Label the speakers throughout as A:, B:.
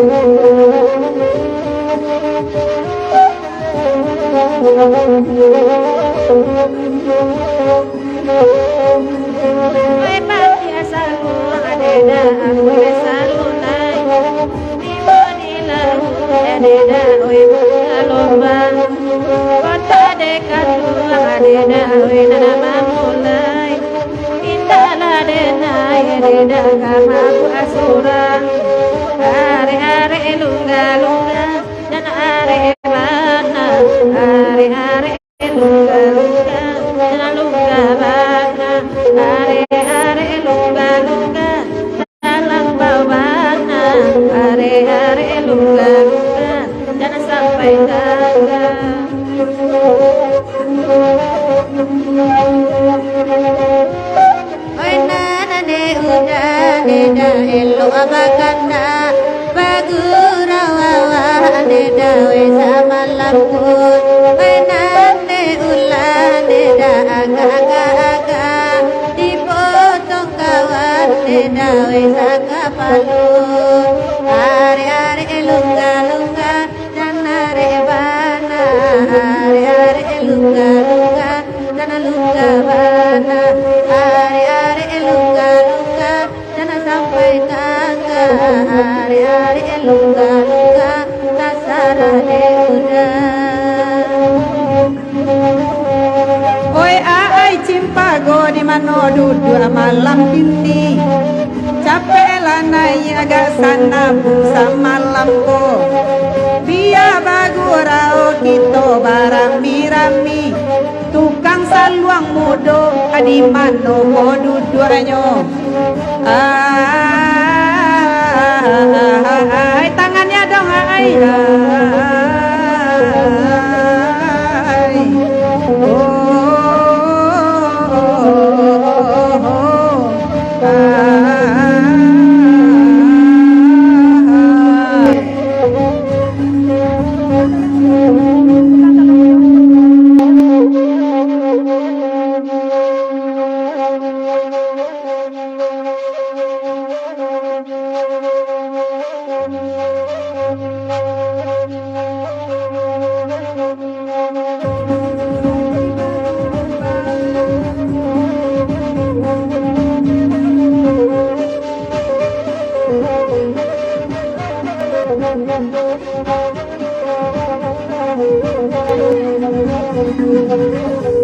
A: Oi pati asalu adeda aku besalu nai di bodila adeda oi lomba kota dekatu adeda oi nana mamulai indala dena adeda kama aku asura are lunga lunga dan are mana are lunga lunga dan lunga mana are lunga lunga dalam bawana are lunga lunga jangan sampai gagal. Oi nana ne uda neda elo abakanda bagura wawa neda we sama lampun oi nane ula neda aga dipotong kawan neda we saka palun are lunga lunga dan are bana are lunga lunga dan lunga bana are lunga lunga jangan sampai gagal are lunga lunga tasara deuda.
B: Oi ai cimpago di mano duduk malam kinti capek lanai agak sana busa malam ko dia bagurau kita barang mirami tukang saluang mudo adi mano ko duduknya ai tangannya dong ai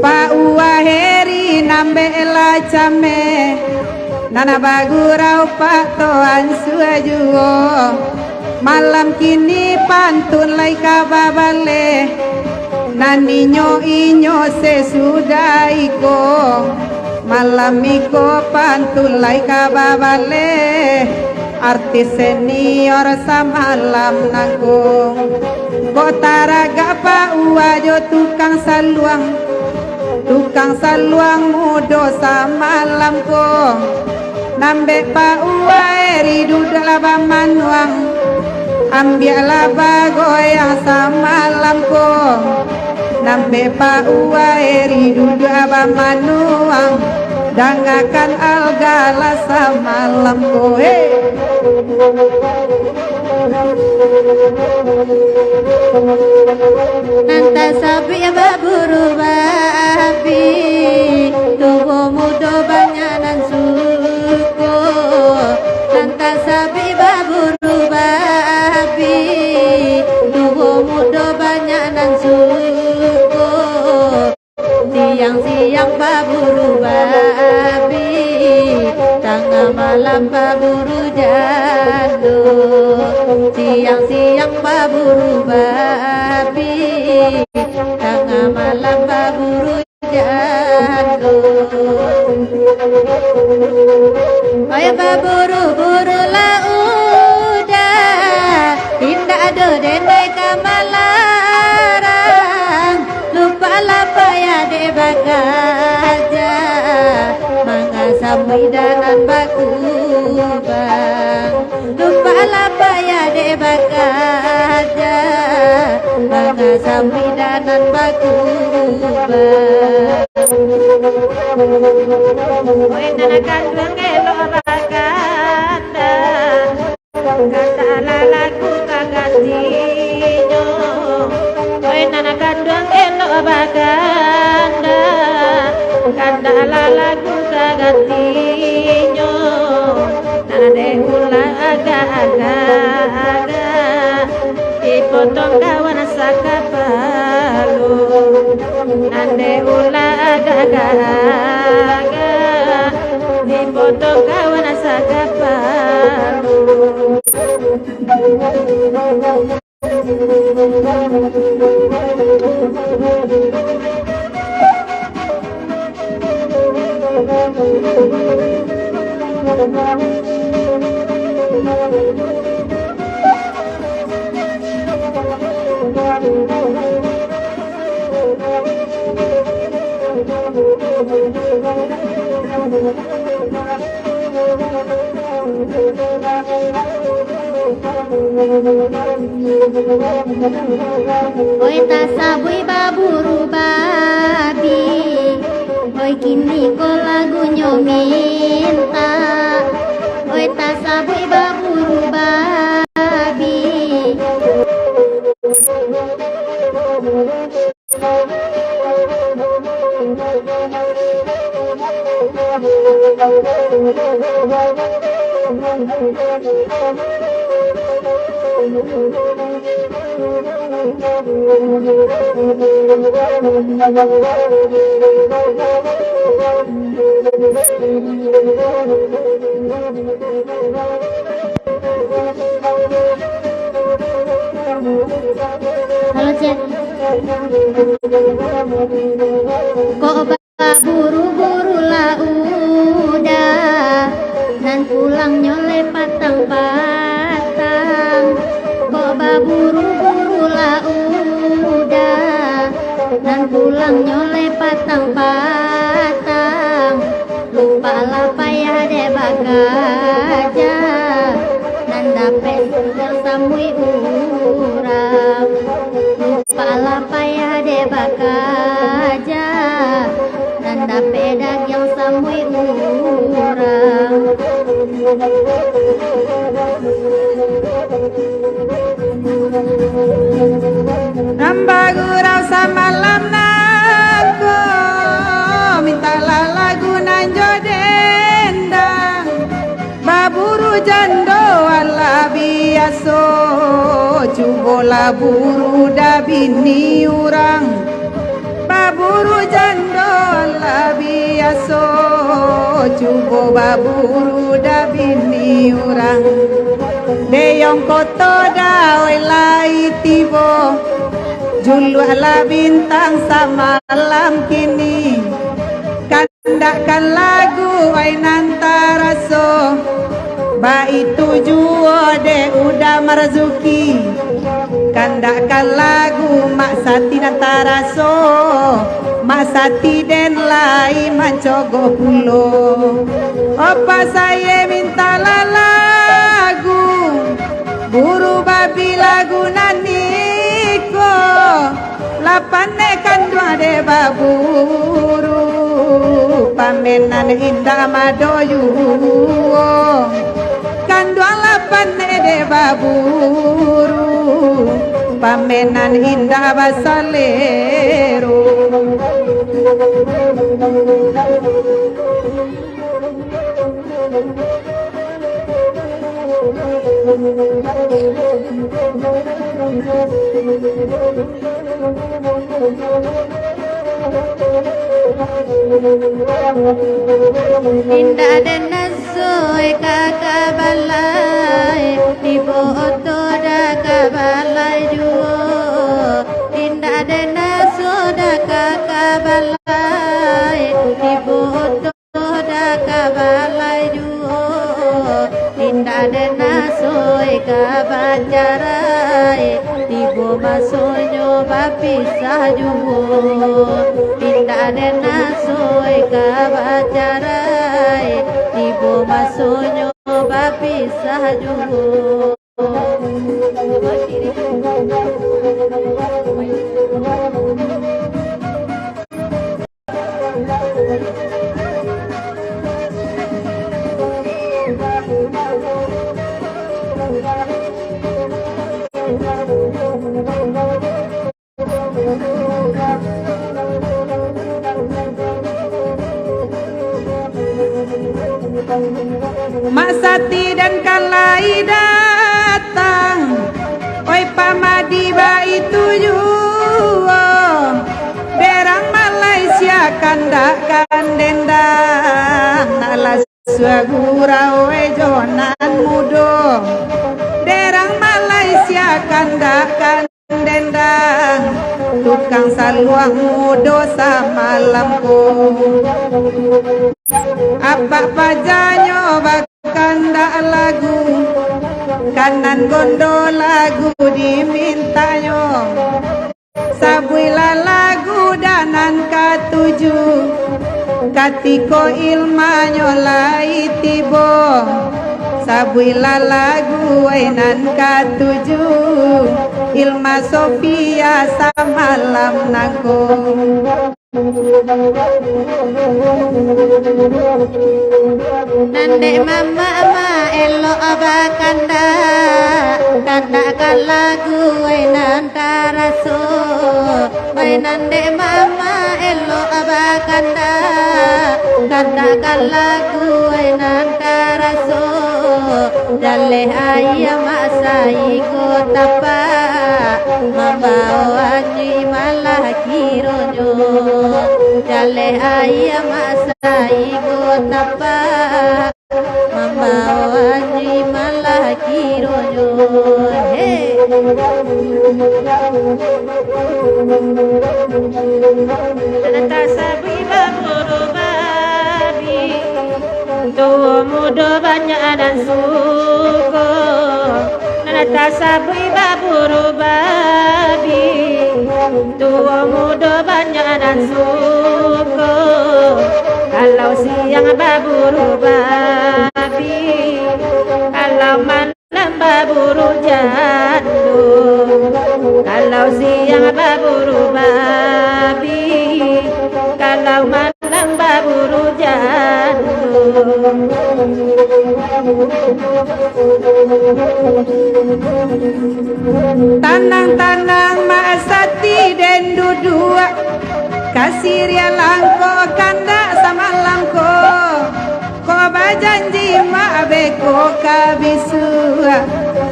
B: Pa uaheri nambe la chame nana bagurau pak toan suajuo malam kini pantun lai kababale naninyo inyo sesudah iko malam iko pantun lai kababale artis senior samalam nanggung Kotaraga pa uwajo tukang saluang mudo samalam ko nambe pa uwaeri dudala bamanuang ambiala bagoyang samalam ko nambe pa uwaeri dudala bamanuang dangakan algala samalam ko
A: Nanta sabi baburu babi tubuh mudo banyanan suko Nanta sabi baburu babi tubuh mudo banyanan suko Siang-siang baburu babi tengah malam baburu jando Siang-siang baburu babi tengah malam baburu jando Ayo baburu-buru lah udah indah ado dendai kamalarang lupa lapa ya de bagaja mangasam idanan bakubang lupa lapa ya de bagaja mangasam idanan bakubang Oi nana kandung elo baganda kata lalaku baganda kandala lagu kagantinyo nade ula aga ipotong kawan sakapalu nade ula aga ipotong kawan sakapalu. Oi tasabui baburu babi, oi kini ko lagunya minta. Oi tasabui baburu babi. Halo Cek. Kok buru-buru lah udah nan pulang nyole patang-patang. Kok buru-buru lah udah nan pulang nyole patang-patang. Lupa lah payah deh bagaja nan dapet tersamui urang. Lupa lah payah deh bagaja nan dapet yang samui urang.
B: Nambah gurau samalam nako mintalah lagu nanjo dendang baburu jando ala biaso cubola buru da bini urang baburu jando ala biaso cubo baburu da bini urang deyong koto da lai tibo julu ala bintang samalam kini kandakan lagu ay nantaraso ba itu juo de udah marzuki kandakan lagu mak sati nantaraso mak sati den lai mancogo pulo opa saya minta lagu buru babi lagu naniko lapane kandua de baburu pamenan indah madoyu kandua lapane de baburu pamenan indah basalero.
A: Indah dan nasoy kakabalay tibo oto da kabalay juo. Indah dan nasoy da kakabalay tibo oto da kabalay juo. Indah dan nasoy kabacaray tibo masonyo bapisah juo. Indah dan nasoy kabacaray tibo masonyo bapisah juo.
B: oi pamadi ba itu juo derang Malaysia kandak kandendang nalas suagura oi jonan mudo derang Malaysia kandak kandendang tukang saluang mudo sama lampu apa pajanyo bakanda lagu kanan gondo lagu dimintanyo sabuila lagu danan katuju katiko ilmanyo lai tibo sabuila lagu wainan katuju ilma Sofia samalam nangko nande mama ma elo abakanda kanda kalagu wainan taraso nande mama elo abakanda kanda kalagu wainan taraso dalle ayam asai kotapa mambawanyi malah kironyo dalle ayam asai kotapa mambawanyi malah kironyo hey nata sabi baburu babi tuh muda banyak dan suko nata sabi baburu babi tuh muda banyak dan suko kalau siang baburu babi kalau malam baburu jadul kalau siang baburu babi kalau malam baburu jadul tanang-tanang maasati den dudua kasir ya langko kanda sama langko ko bajanji ma beko kabisua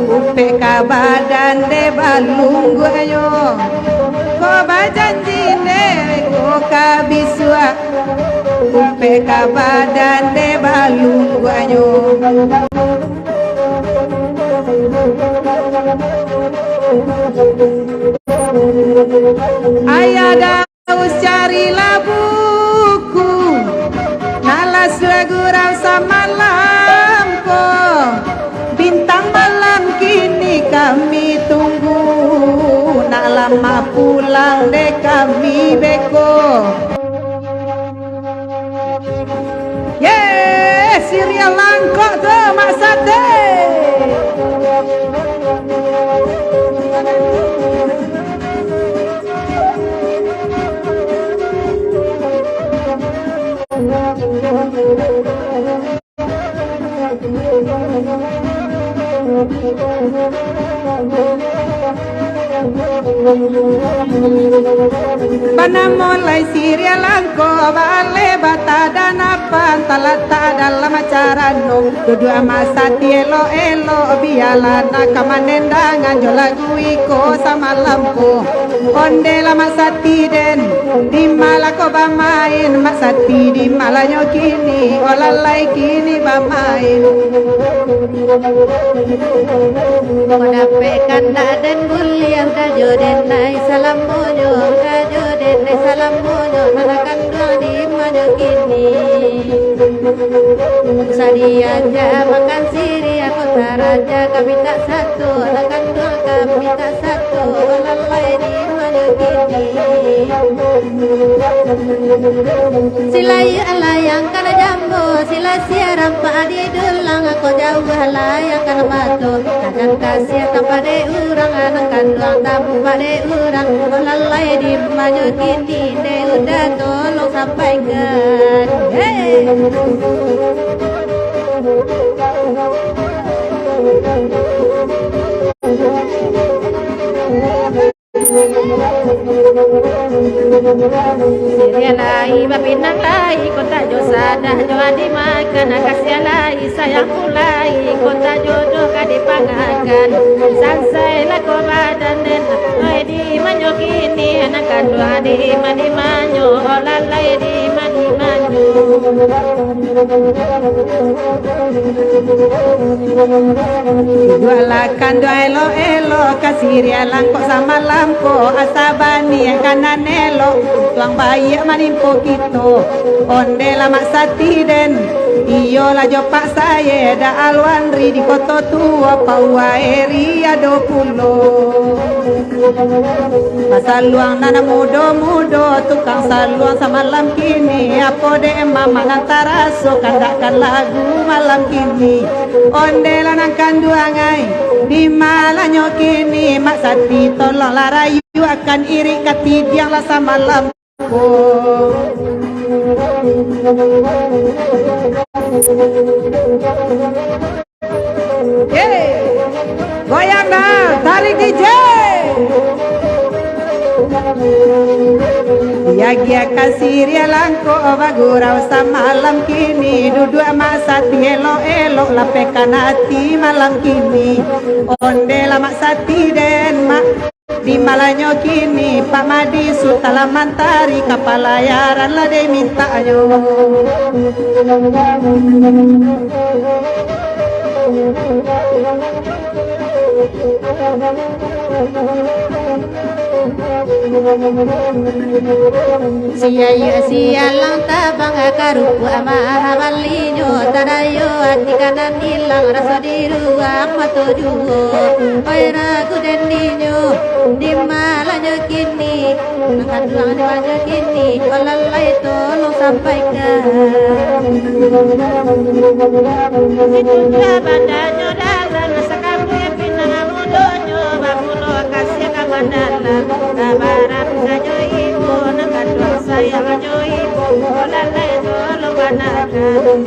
B: upe kabadan de balunggu ayo ko bajanji ne beko kabisua upe kabadan de balunggu ayo ayada carilah buku nalas gurau sama lampu bintang malam kini kami tunggu nak lama pulang deh kami beko Siria langkok tuh Mak Sate Bana mulai Siria langko bale bata dan apa talata dalam acara no dudu amasati elo elo bialana kamanendangan jolagu iko sama lampu onde lama sati den di malako bamain masati di malanyo kini olalai kini bamain Kodape kanda den bulian dajo den nai salam mojo dajo den nai salam mojo manakan dua di majo kini Sadi aja makan Siria kota raja kami tak satu manakan dua kami tak satu olalai di majo kini Silai alayang kana jambo sila siaram padi dulang aku jauh halayang kana batu kadang kasih tapade urang anak kandang tamu pade urang olalai di maju kini de udah tolong sampaikan hey Siria lai bapinang lai kota jo sadah jo adi makan kasih lai sayang kulai kota jodoh kadi pangakan sansai la ko
A: danen Oi di manyo kini anak kadua di mani manyo Olalai di mani manyo
B: Jualakan dua elo kasiri langko sama lampo asabani kanan elo tuang bayi manimpo kito onde lama satiden iyo la jopak saya da alwanri di koto tua paua eri ado pulo pasaluang nana mudo tukang saluang sama malam kini apo de mama nantaraso kandakan lagu malam kini onde lanang kanduangai di malanyo kini mak sati tolong larayu akan iri katidiang lah sama malam goyang dah tarik DJ Yagia kasir ya langko bagurau sama malam kini duduk ama sati elo lapekan hati malam kini onde lama sati den mak di malanyo kini Pak Madi sutala mantari kapalayaran lah de minta ayo
A: Sia lang tabang karupu ama habalinyo tadayo ati kanan hilang rasa di ruang mata duo oi ragu dan ninyo di malanyo kini angkat ruang di malanyo kini walalai tolong sampaikan situ jabadanyo dalam sakamu pinang mudonyo bapulo kasih kabadalan tabaran kanyo ibu nangkat ruang sayang kanyo ibu walalai tolong banakan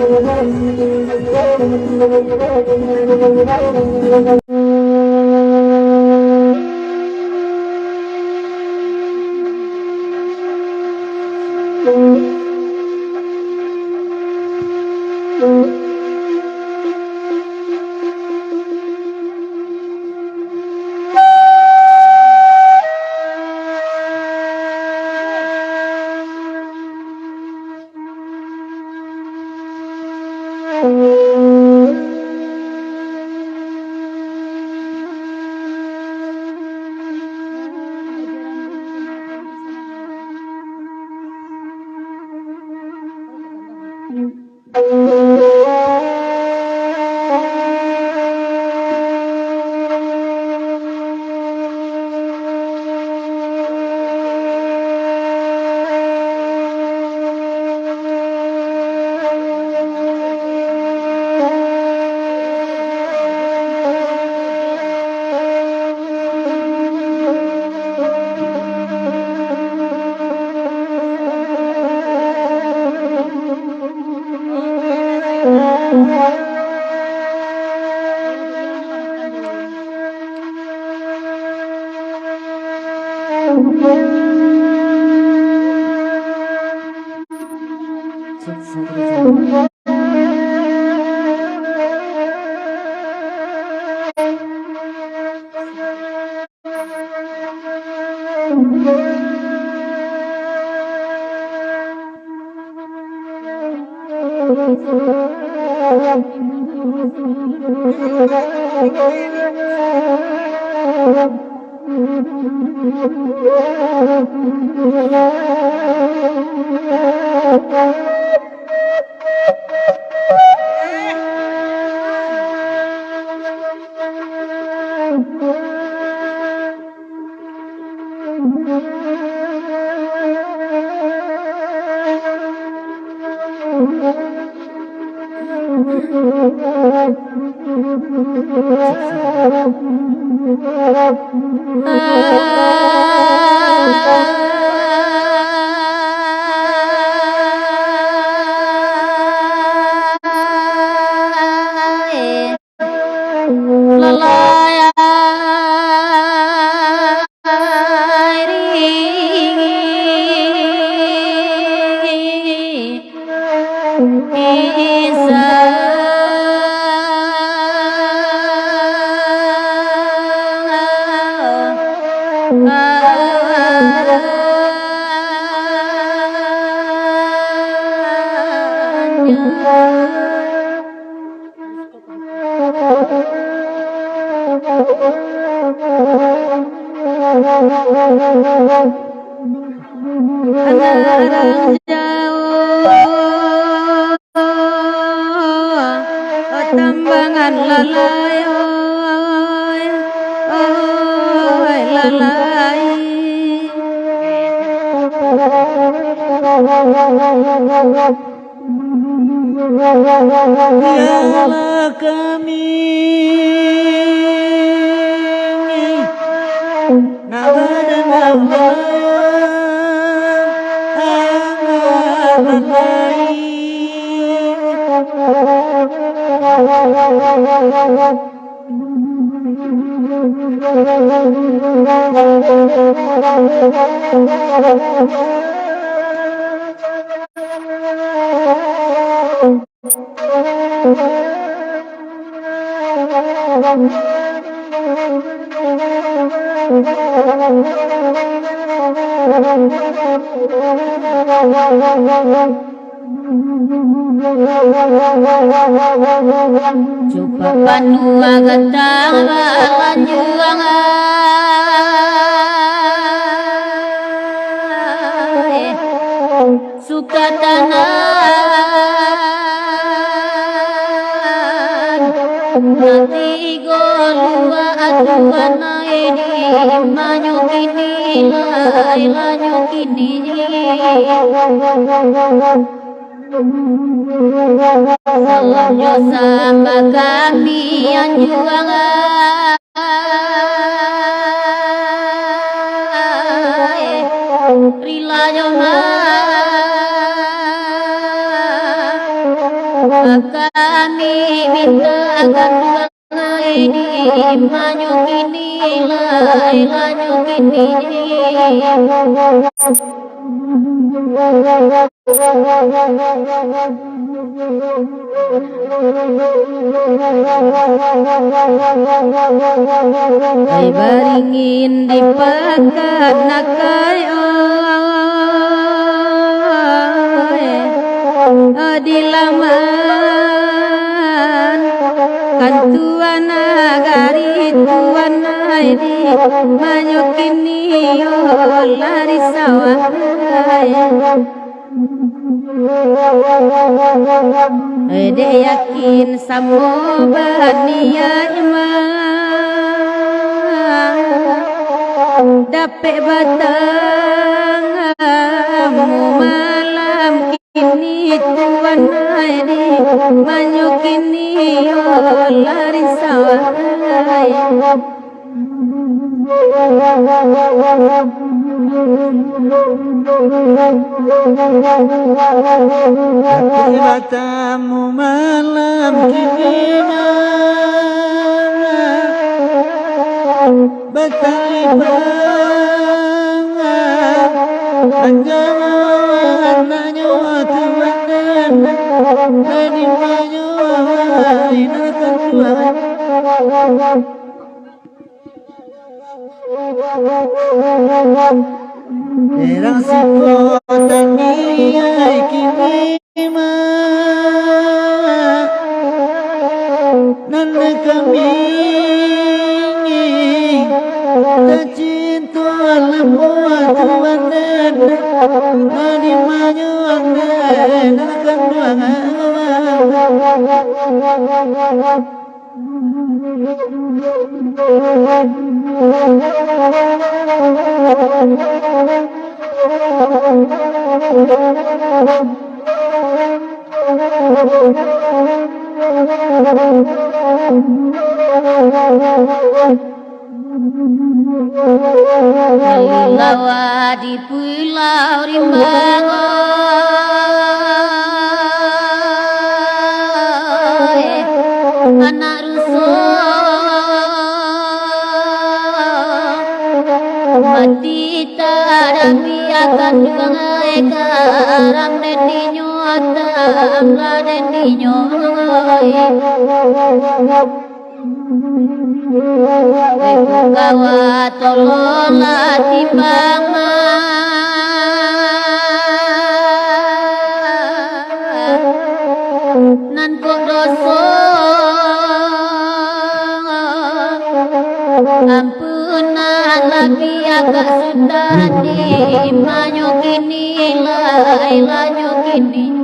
A: Anarang jauh tambangan lalai oi lalai biarlah kami coba panua gatang lanjuang suka tanan nanti golua atuan di manyukini lai lanyukini salahnya sama kami anjuangan rilanya kami minta akan ini manyukini lai lanyukini ay baringin di pekan nakai di laman kan tuan nagari tuan di manyukini lari sawah Ede yakin samo bania iman dapet batang malam kini tuan di manyukini lari sawah
C: Tapi batamu malam kini batang anjangan nanyo tuan dari manyo inakan tuan Erang siko tani ay kinima Nana kami Tacinto lembuat tuanen Nani manyuang Nanakan duangan
A: lawa di pulau Rimbango anak rusuh mati tak biarkan bangai karang dendinya tamlah dendinya Gawat tolola timbang nan kok dosa ampunan lagi agak sudah di manyo kini lai lanyo kini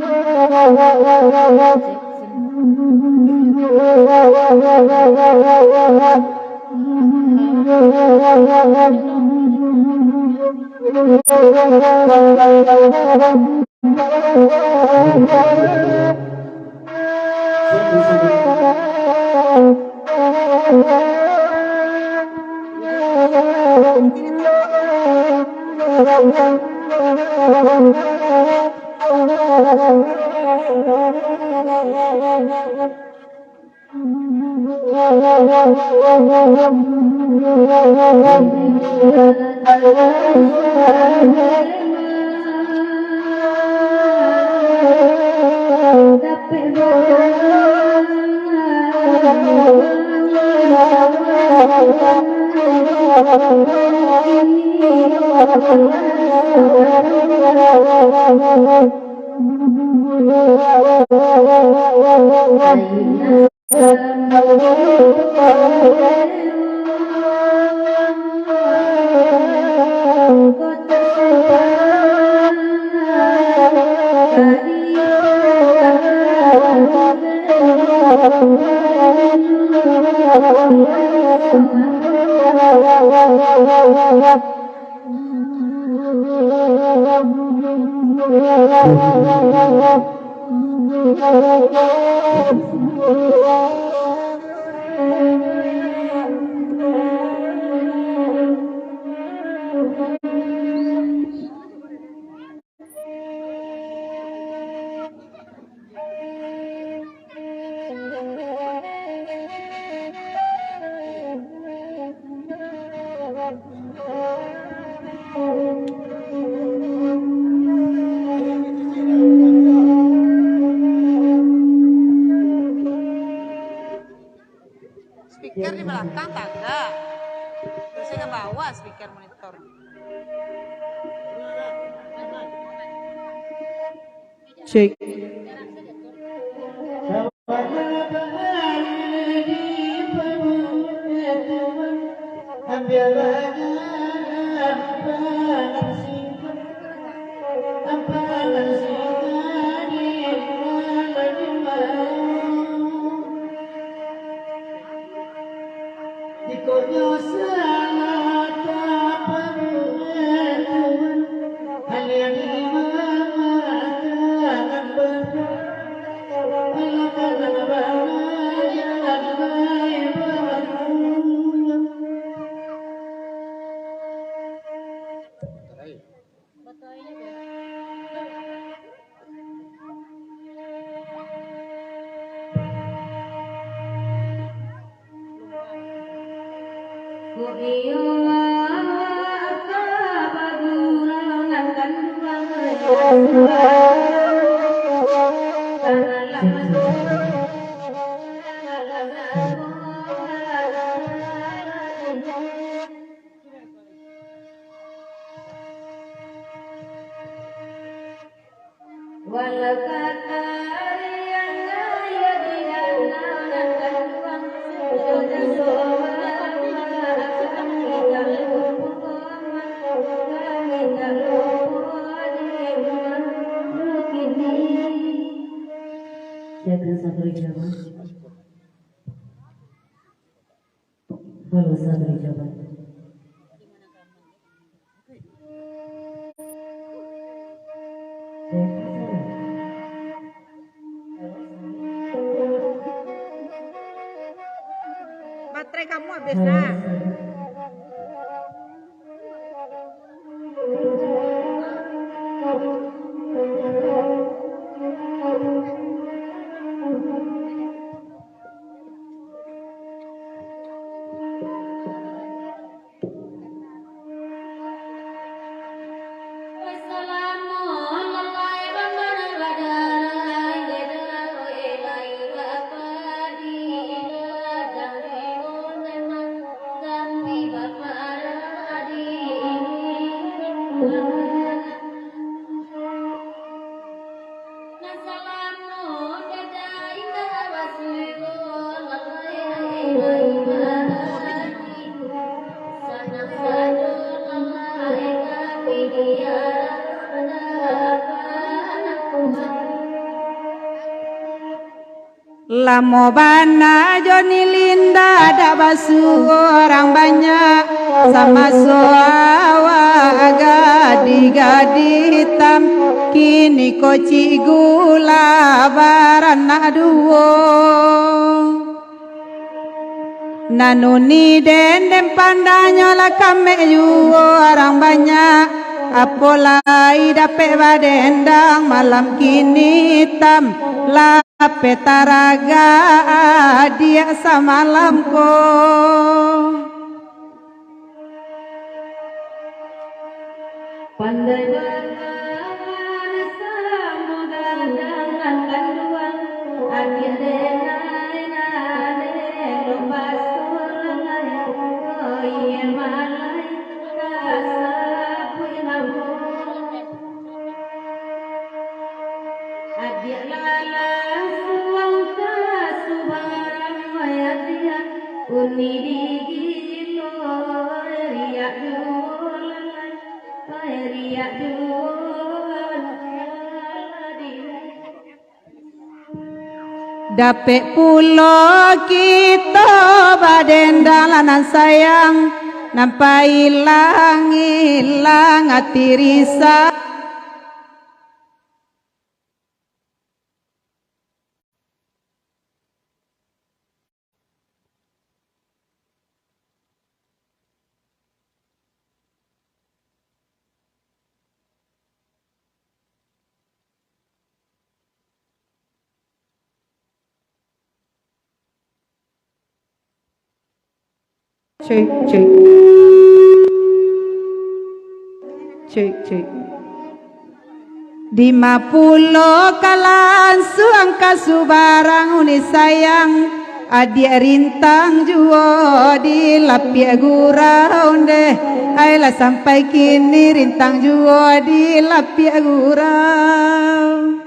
B: Speaker di belakang tangga. Terus saya ke bawah speaker monitor. Cek.
D: Halo, Sabri Jabat.
B: Baterai kamu habis nah. Lamobana Joni Linda ada basu orang banyak sama soawa gadi-gadi hitam kini koci gula barana duo nanuni dendem pandanya la kame yu orang banyak apolai dapet badendang malam kini hitam la petaraga dia samalamko
A: pandai banget semoga dengan kandungan adik denai lomba surangai oh iya malai kasapui ngabur adik lala Uni digilo riak dulan riak dulan
B: dapet pulo kita baden dalanan sayang nampai hilang hati risau cek di Mapulo kalan suang kasubarang uni sayang adik rintang juo di lapia gurau deh ayolah sampai kini rintang juo di lapia gurau